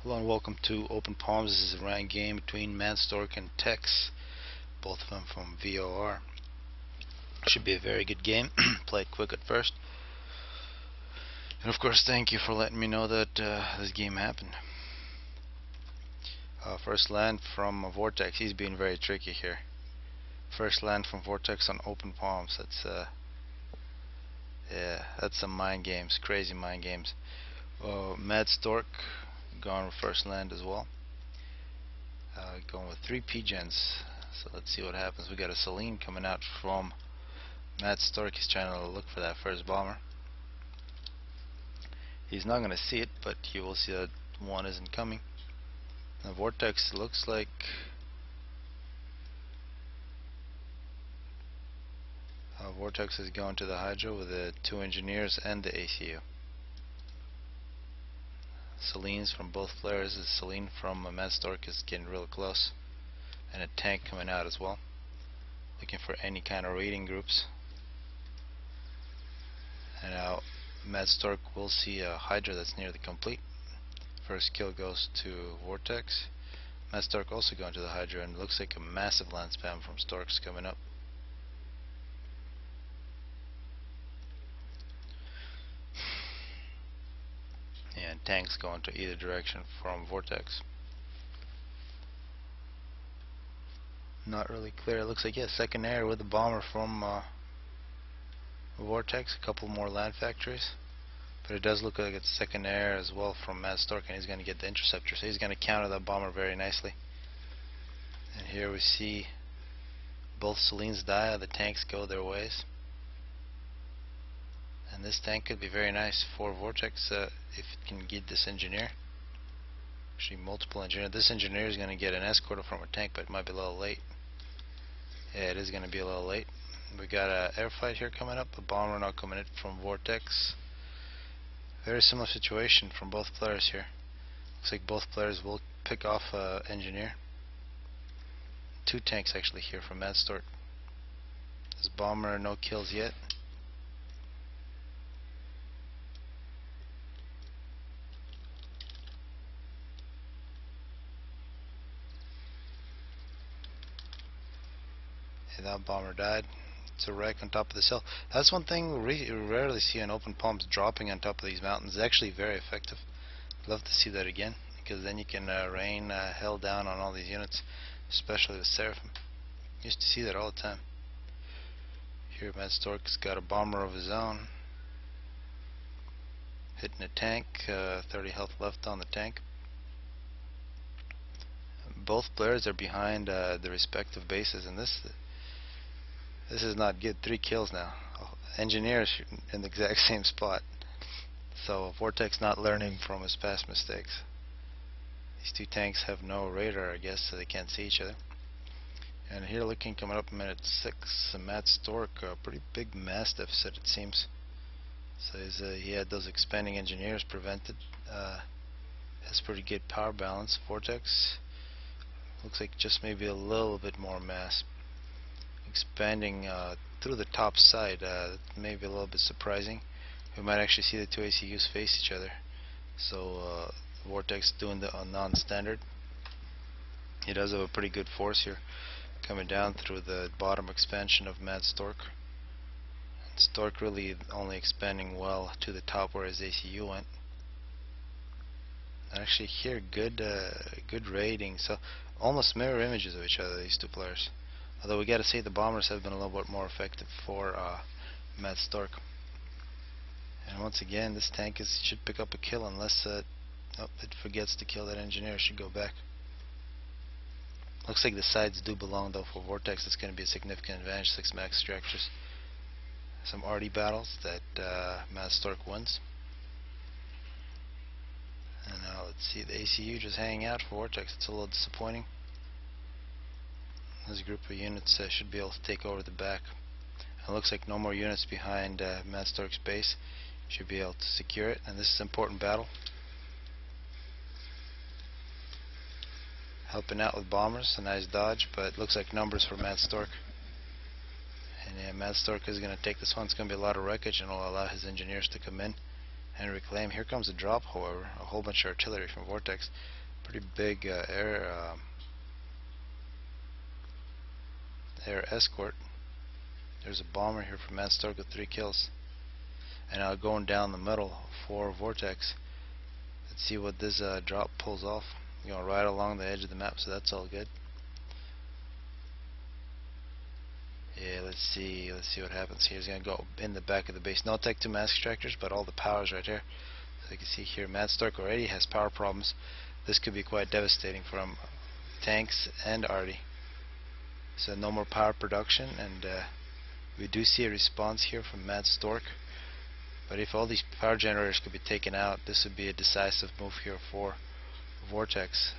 Hello and welcome to Open Palms. This is a ranked game between Madstork and Tex, both of them from VOR. Should be a very good game. Play it quick at first. And of course, thank you for letting me know that this game happened. First land from Vortex. He's being very tricky here. First land from Vortex on Open Palms. That's some mind games, crazy mind games. Madstork gone with first land as well. Going with 3 P-gens. So let's see what happens. We got a Celine coming out from Madstork. He's trying to look for that first bomber. He's not going to see it, but he will see that one isn't coming. The Vortex looks like Vortex is going to the Hydro with the 2 engineers and the ACU. Celine's from both players. The Celine from Madstork is getting real close, and a tank coming out as well, looking for any kind of raiding groups. And now Madstork will see a Hydra that's nearly complete. First kill goes to Vortex. Madstork also going to the Hydra, and looks like a massive land spam from Storks coming up. And tanks going to either direction from Vortex. Not really clear. It looks like, yeah, second air with the bomber from Vortex. A couple more land factories, but it does look like it's second air as well from Madstork, and he's going to get the interceptor, so he's going to counter that bomber very nicely. And here we see both Celines die. The tanks go their ways, and this tank could be very nice for Vortex if it can get this engineer. Actually, multiple engineers. This engineer is going to get an escort from a tank, but it might be a little late. Yeah, it is going to be a little late. We got an air fight here coming up. A bomber now coming in from Vortex. Very similar situation from both players here. Looks like both players will pick off engineer. 2 tanks actually here from Madstork. This bomber, no kills yet. That bomber died. It's a wreck on top of this hill. That's one thing we rarely see in Open Palms, dropping on top of these mountains. It's actually very effective. I'd love to see that again, because then you can rain hell down on all these units, especially the Seraphim. Used to see that all the time. Here Madstork's got a bomber of his own, hitting a tank. 30 health left on the tank. Both players are behind the respective bases, and this is not good. 3 kills now. Engineers in the exact same spot. So Vortex not learning from his past mistakes. These 2 tanks have no radar, I guess, so they can't see each other. And here, looking coming up in minute 6, Madstork, a pretty big mass deficit it seems. So he had those expanding engineers prevented. Has pretty good power balance. Vortex looks like just maybe a little bit more mass. Expanding through the top side, maybe a little bit surprising. We might actually see the 2 ACUs face each other. So Vortex doing the non-standard. He does have a pretty good force here, coming down through the bottom expansion of Madstork. Stork really only expanding well to the top where his ACU went. Actually here, good raiding. So almost mirror images of each other, these 2 players. Although we gotta say the bombers have been a little bit more effective for Madstork. And once again, this tank should pick up a kill unless it forgets to kill that engineer. It should go back. Looks like the sides do belong though for Vortex. It's going to be a significant advantage. 6 max structures. Some RD battles that Madstork wins. And now let's see, the ACU just hanging out for Vortex. It's a little disappointing. This group of units should be able to take over the back. It looks like no more units behind Madstork's base. Should be able to secure it, and this is an important battle. Helping out with bombers, a nice dodge, but it looks like numbers for Madstork. And yeah, Madstork is going to take this one. It's going to be a lot of wreckage, and will allow his engineers to come in and reclaim. Here comes a drop, however, a whole bunch of artillery from Vortex. Pretty big air escort. There's a bomber here from Matt Stork with 3 kills. And now going down the middle for Vortex. Let's see what this drop pulls off. Right along the edge of the map, so that's all good. Yeah, let's see what happens here. He's gonna go in the back of the base. No Tech 2 mask extractors, but all the power's right here. So you can see here, Matt Stork already has power problems. This could be quite devastating for him. Tanks and arty. So no more power production, and we do see a response here from Matt Stork. But if all these power generators could be taken out, this would be a decisive move here for Vortex.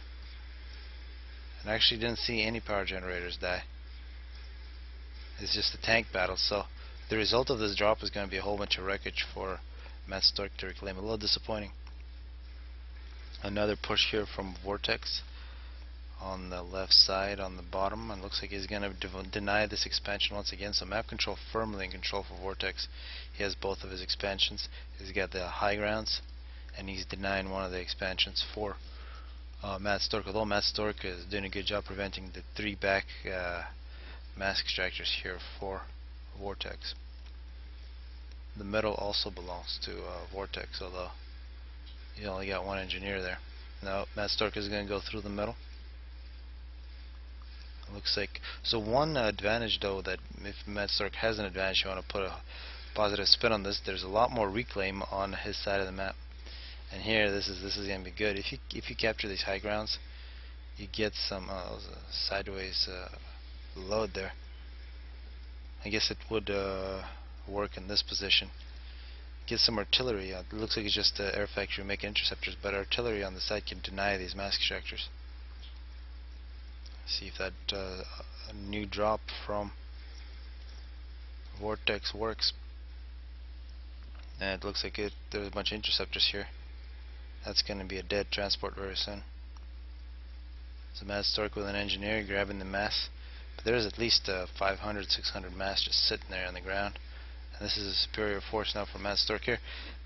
And I actually didn't see any power generators die. It's just a tank battle, so the result of this drop is going to be a whole bunch of wreckage for Matt Stork to reclaim. A little disappointing. Another push here from Vortex on the left side on the bottom, and looks like he's going to deny this expansion once again. So map control firmly in control for Vortex. He has both of his expansions. He's got the high grounds, and he's denying one of the expansions for Matt Stork, although Matt Stork is doing a good job preventing the 3 back mask extractors here for Vortex. The middle also belongs to Vortex, although you only got 1 engineer there. Now Matt Stork is going to go through the middle. It looks like, so one advantage though, that if Matt Stork has an advantage, you want to put a positive spin on this. There's a lot more reclaim on his side of the map, and here this is going to be good. If you capture these high grounds, you get some sideways load there. I guess it would work in this position. Get some artillery. It looks like it's just air factory making interceptors, but artillery on the side can deny these mask extractors. See if that new drop from Vortex works. And it looks like there's a bunch of interceptors here. That's going to be a dead transport very soon. So Matt Stork with an engineer grabbing the mass. But there's at least 500, 600 mass just sitting there on the ground. And this is a superior force now for Matt Stork here.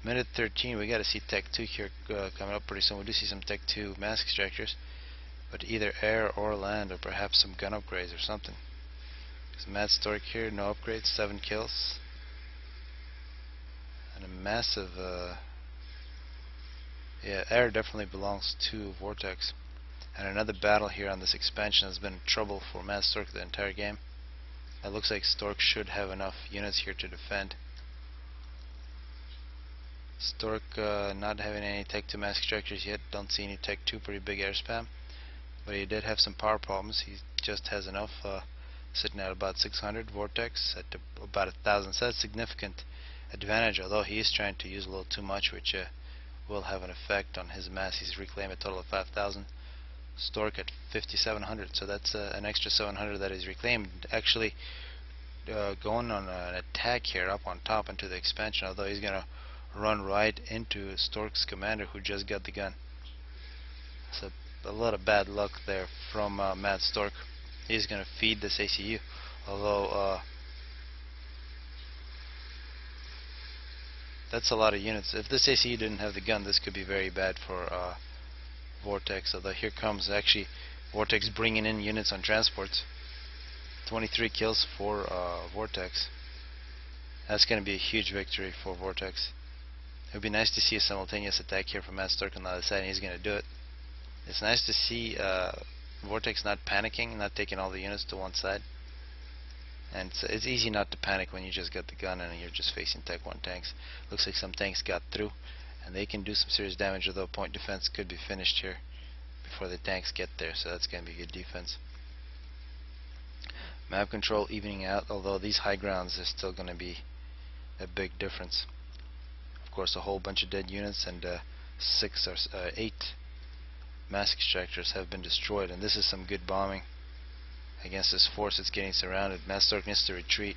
Minute 13, we got to see Tech 2 here coming up pretty soon. We do see some Tech 2 mask extractors, but either air or land, or perhaps some gun upgrades or something. So Matt Stork here, no upgrades, 7 kills. And a massive, yeah, air definitely belongs to Vortex. And another battle here on this expansion has been trouble for Matt Stork the entire game. It looks like Stork should have enough units here to defend. Stork not having any Tech 2 mask extractors yet. Don't see any Tech 2, pretty big air spam. But he did have some power problems. He just has enough, sitting at about 600. Vortex at about 1,000. So that's significant advantage, although he is trying to use a little too much, which will have an effect on his mass. He's reclaimed a total of 5,000. Stork at 5,700, so that's an extra 700 that is reclaimed. Actually going on an attack here up on top into the expansion, although he's gonna run right into Stork's commander who just got the gun. So a lot of bad luck there from Matt Stork. He's gonna feed this ACU, although that's a lot of units. If this ACU didn't have the gun, this could be very bad for Vortex. Although here comes actually Vortex bringing in units on transports. 23 kills for Vortex. That's going to be a huge victory for Vortex. It would be nice to see a simultaneous attack here from Matt Stork on the other side, and he's going to do it. It's nice to see Vortex not panicking, not taking all the units to one side. And it's easy not to panic when you just get the gun and you're just facing Tech 1 tanks. Looks like some tanks got through, and they can do some serious damage, although point defense could be finished here before the tanks get there, so that's going to be good defense. Map control evening out, although these high grounds is still going to be a big difference. Of course, a whole bunch of dead units and 6 or 8 mask extractors have been destroyed, and this is some good bombing against this force that's getting surrounded. Matt Stork needs to retreat,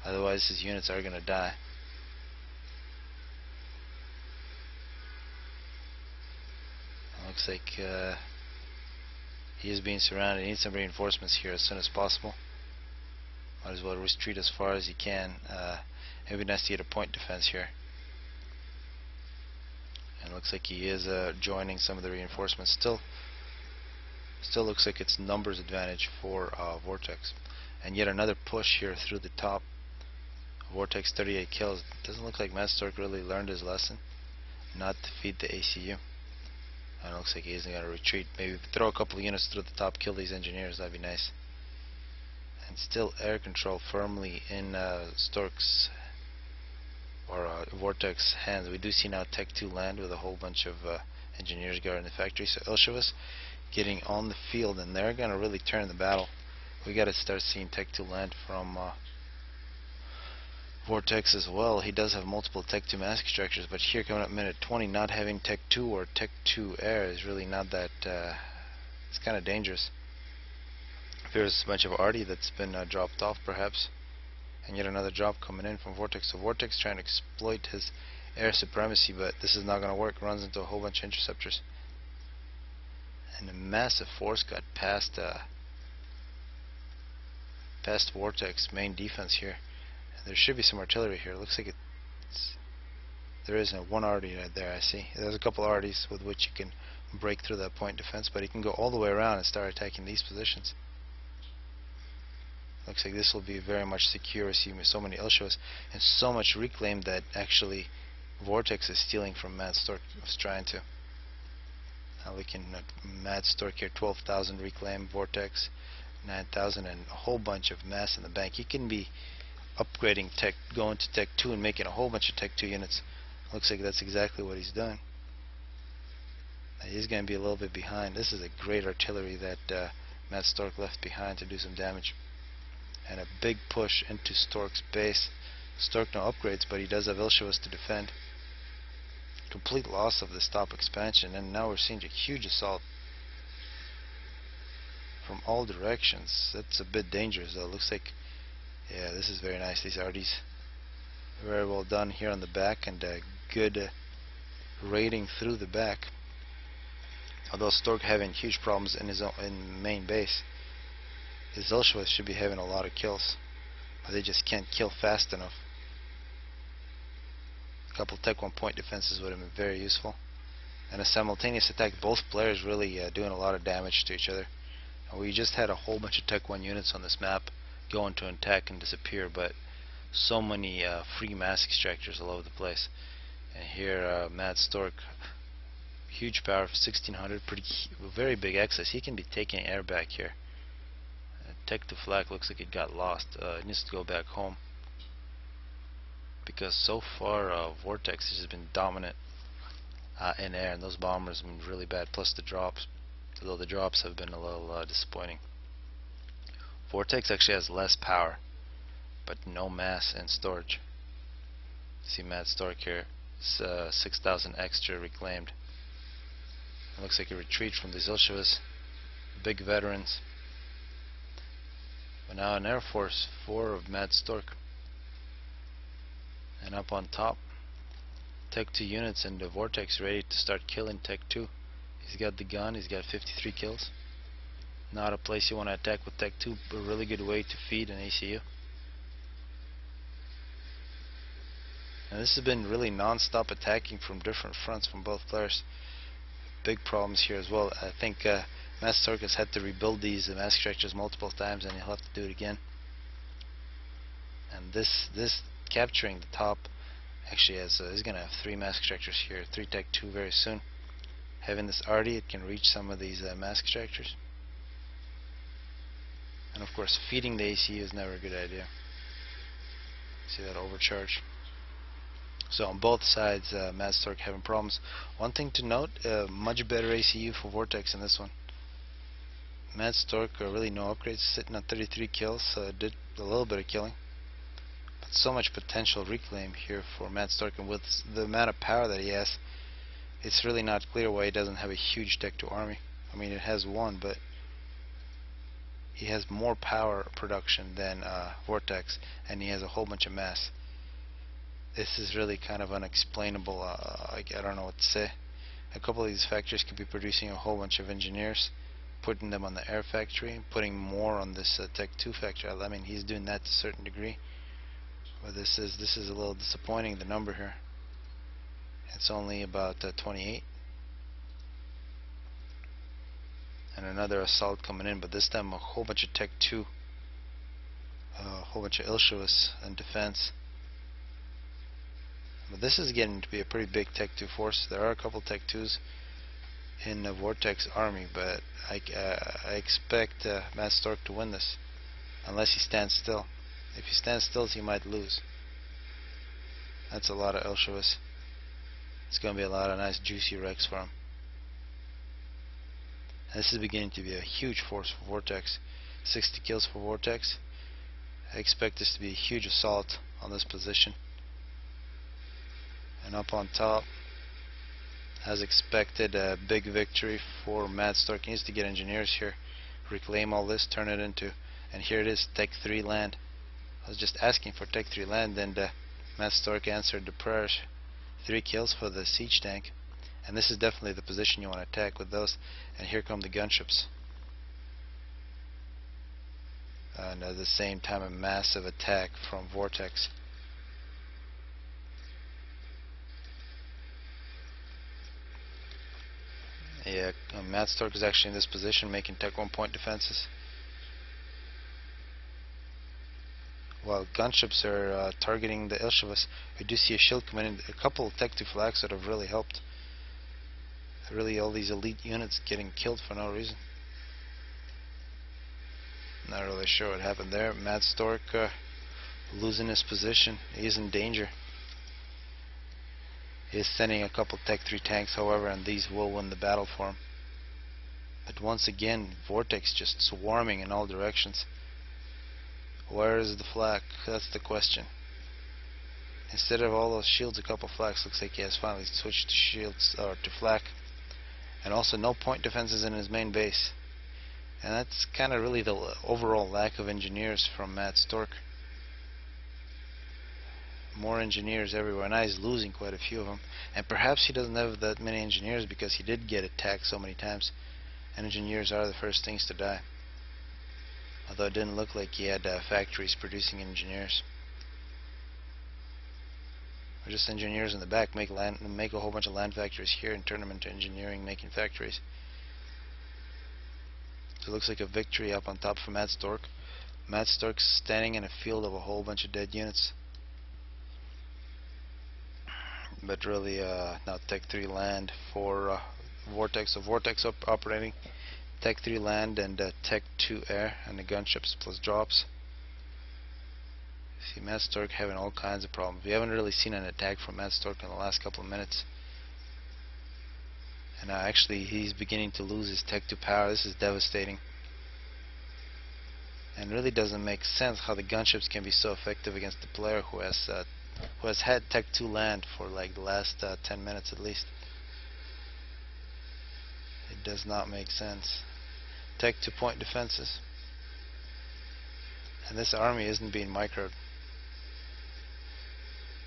otherwise his units are going to die. Looks like he is being surrounded. He needs some reinforcements here as soon as possible. Might as well retreat as far as he can. It would be nice to get a point defense here. And it looks like he is joining some of the reinforcements. Still looks like it's numbers advantage for Vortex. And yet another push here through the top. Vortex 38 kills. Doesn't look like Matt Stork really learned his lesson, not to feed the ACU. And it looks like he isn't going to retreat. Maybe throw a couple of units through the top, kill these engineers. That'd be nice. And still air control firmly in Stork's or Vortex hands. We do see now Tech 2 land with a whole bunch of engineers guarding the factory. So Ilshevus getting on the field, and they're going to really turn the battle. We got to start seeing Tech 2 land from Vortex as well. He does have multiple Tech 2 mask extractors, but here coming up minute 20, not having Tech 2 or Tech 2 air is really not that, it's kind of dangerous. There's a bunch of arty that's been dropped off perhaps, and yet another drop coming in from Vortex. So Vortex trying to exploit his air supremacy, but this is not going to work. Runs into a whole bunch of interceptors. And a massive force got past Vortex main defense here. There should be some artillery here. It looks like there is one arty right there. I see. There's a couple arties with which you can break through that point defense, but he can go all the way around and start attacking these positions. Looks like this will be very much secure. We see so many Ilshos and so much reclaim that actually Vortex is stealing from Mad Stork. Was trying to. Now we can Mad Stork here 12,000 reclaim, Vortex 9,000, and a whole bunch of mass in the bank. He can be upgrading Tech, going to Tech 2 and making a whole bunch of Tech 2 units. Looks like that's exactly what he's doing. He's going to be a little bit behind. This is a great artillery that Mad Stork left behind to do some damage. And a big push into Stork's base. Stork no upgrades, but he does have Ilshevus to defend. Complete loss of this top expansion, and now we're seeing a huge assault from all directions. That's a bit dangerous though. Looks like, yeah, this is very nice. These arties very well done here on the back, and good raiding through the back. Although Stork having huge problems in his main base, his Ilshevus should be having a lot of kills, but they just can't kill fast enough. A couple Tech 1 point defenses would have been very useful, and a simultaneous attack. Both players really doing a lot of damage to each other. And we just had a whole bunch of Tech 1 units on this map go into an attack and disappear, but so many free mass extractors all over the place. And here Mad Stork, huge power of 1600, very big excess. He can be taking air back here. Tech to Flak looks like it got lost. It needs to go back home, because so far Vortex has been dominant in air, and those bombers have been really bad, plus the drops, although the drops have been a little disappointing. Vortex actually has less power, but no mass and storage. See Mad Stork here, 6,000 extra reclaimed. It looks like a retreat from the Ilshevus, big veterans. But now an Air Force 4 of Mad Stork. And up on top, Tech 2 units and the Vortex ready to start killing Tech 2. He's got the gun, he's got 53 kills. Not a place you want to attack with Tech 2, but a really good way to feed an ACU. And this has been really non-stop attacking from different fronts from both players. Big problems here as well. I think Mad Stork has had to rebuild these mass extractors multiple times, and he'll have to do it again. And this capturing the top actually has he's going to have 3 mass extractors here, 3 Tech 2 very soon. Having this arty, it can reach some of these mass extractors. And of course feeding the ACU is never a good idea. See that overcharge? So on both sides, Mad Stork having problems. One thing to note, much better ACU for Vortex in this one. Mad Stork really no upgrades, sitting on 33 kills, did a little bit of killing. But so much potential reclaim here for Mad Stork, and with the amount of power that he has, it's really not clear why he doesn't have a huge Tech 2 army. I mean, it has one, but he has more power production than Vortex, and he has a whole bunch of mass. This is really kind of unexplainable. I don't know what to say. A couple of these factories could be producing a whole bunch of engineers, putting them on the air factory, putting more on this Tech 2 factory. I mean, he's doing that to a certain degree, but this is a little disappointing, the number here. It's only about 28. And another assault coming in, but this time a whole bunch of Tech 2, a whole bunch of Ilshevas and defense. But this is getting to be a pretty big Tech 2 force. There are a couple Tech 2s in the Vortex army, but I expect Matt Stork to win this, unless he stands still. If he stands still, he might lose. That's a lot of Ilshevas. It's going to be a lot of nice juicy wrecks for him. And this is beginning to be a huge force for Vortex. 60 kills for Vortex. I expect this to be a huge assault on this position. And up on top, as expected, a big victory for Matt Stork. He needs to get engineers here, reclaim all this, turn it into, and here it is, Tech 3 land. I was just asking for Tech 3 land, and Matt Stork answered the prayers. 3 kills for the siege tank, and this is definitely the position you want to attack with those. And here come the gunships, and at the same time a massive attack from Vortex. Yeah, Matt Stork is actually in this position making Tech 1 point defenses, while gunships are targeting the Ilshevas. We do see a shield coming in, a couple of Tech 2 flags that have really helped. Really, all these elite units getting killed for no reason. Not really sure what happened there. Matt Stork losing his position. He's in danger. He's sending a couple Tech 3 tanks, however, and these will win the battle for him. But once again, Vortex just swarming in all directions. Where is the flak? That's the question. Instead of all those shields, a couple flags. Looks like he has finally switched to shields or to flak. And also no point defenses in his main base. And that's kind of really the overall lack of engineers from Matt Stork. More engineers everywhere. Now he's losing quite a few of them. And perhaps he doesn't have that many engineers because he did get attacked so many times. And engineers are the first things to die. Although it didn't look like he had factories producing engineers. Or just engineers in the back. Make a whole bunch of land factories here and turn them into engineering making factories. So it looks like a victory up on top for Matt Stork. Matt Stork's standing in a field of a whole bunch of dead units. But really now Tech 3 land for Vortex. So Vortex operating Tech 3 land and Tech 2 air and the gunships plus drops. See Matt Stork having all kinds of problems. We haven't really seen an attack from Matt Stork in the last couple of minutes. And actually he's beginning to lose his Tech 2 power. This is devastating. And really doesn't make sense how the gunships can be so effective against the player who has had Tech 2 land for like the last 10 minutes at least. It does not make sense. Tech 2 point defenses. And this army isn't being microed.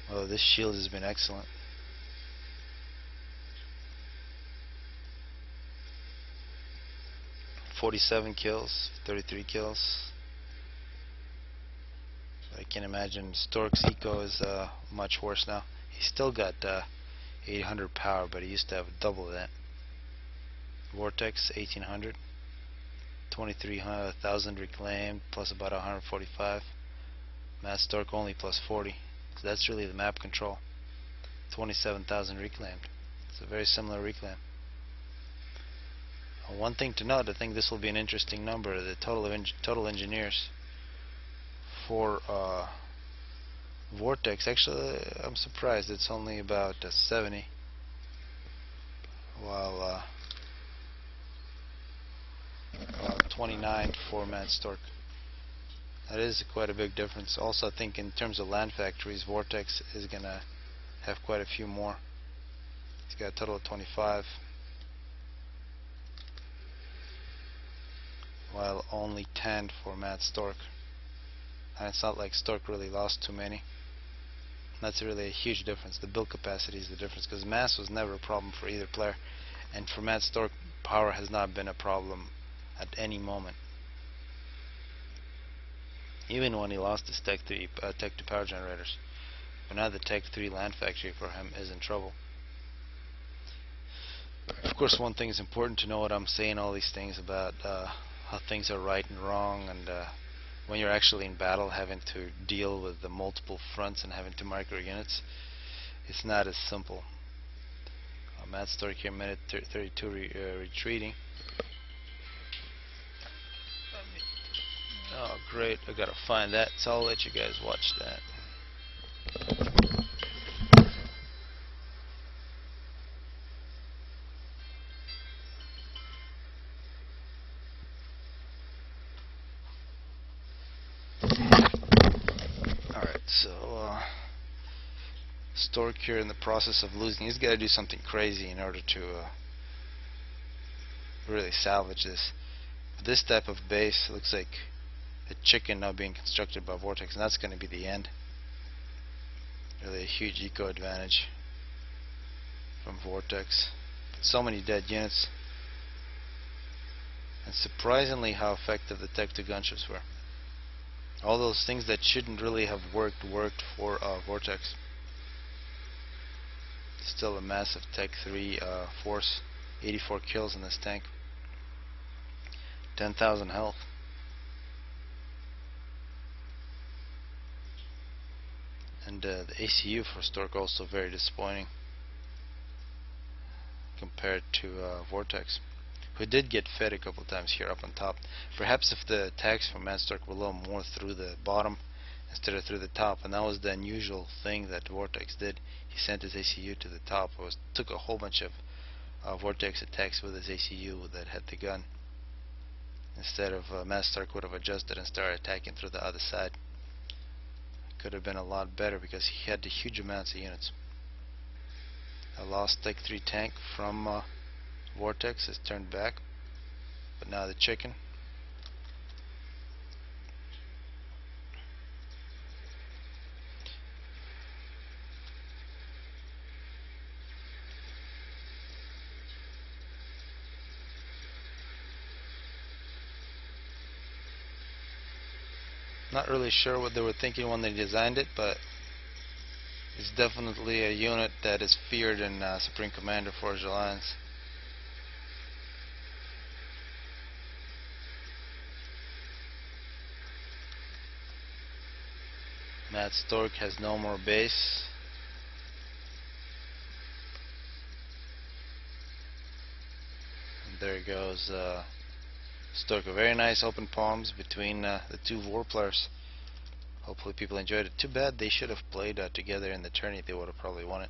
Oh, this shield has been excellent. "47 kills, 33 kills. I can imagine Stork's eco is much worse now. He's still got 800 power, but he used to have double that. Vortex 1800, 23,000 reclaimed, plus about 145. Matt Stork only plus 40. So that's really the map control. 27,000 reclaimed. It's a very similar reclaim. One thing to note, I think this will be an interesting number, the total engineers for Vortex. Actually, I'm surprised it's only about 70, while 29 for Matt Stork. That is quite a big difference. Also, I think in terms of land factories, Vortex is going to have quite a few more. He's got a total of 25, while only 10 for Matt Stork. And it's not like Stork really lost too many. That's really a huge difference. The build capacity is the difference, because mass was never a problem for either player, and for Matt Stork, power has not been a problem at any moment. Even when he lost his Tech 2 power generators. But now the Tech 3 land factory for him is in trouble. Of course, one thing is important to know what I'm saying, all these things about how things are right and wrong, and when you're actually in battle having to deal with the multiple fronts and having to micro units, it's not as simple. Matt Stork here, minute 32 retreating. Oh great, I gotta find that, so I'll let you guys watch that. Alright, so Stork here in the process of losing. He's got to do something crazy in order to really salvage this. This type of base looks like a chicken now being constructed by Vortex, and that's going to be the end. Really a huge eco advantage from Vortex. So many dead units, and surprisingly how effective the Tech 2 gunships were. All those things that shouldn't really have worked for Vortex. Still a massive Tech 3 force. 84 kills in this tank. 10,000 health. And the ACU for Stork also very disappointing compared to Vortex, who did get fed a couple times here up on top. Perhaps if the attacks from Mad Stork were a little more through the bottom instead of through the top, and that was the unusual thing that Vortex did. He sent his ACU to the top. Took a whole bunch of Vortex attacks with his ACU that had the gun. Instead of Mad Stork would have adjusted and started attacking through the other side. Could have been a lot better because he had the huge amounts of units. A lost Tech 3 tank from Vortex has turned back, but now the chicken. Not really sure what they were thinking when they designed it, but it's definitely a unit that is feared in Supreme Commander Forged Alliance. Mad Stork has no more base. And there goes Stork. A very nice open palms between the two Vor players. Hopefully people enjoyed it. Too bad they should have played together in the tourney. They would have probably won it.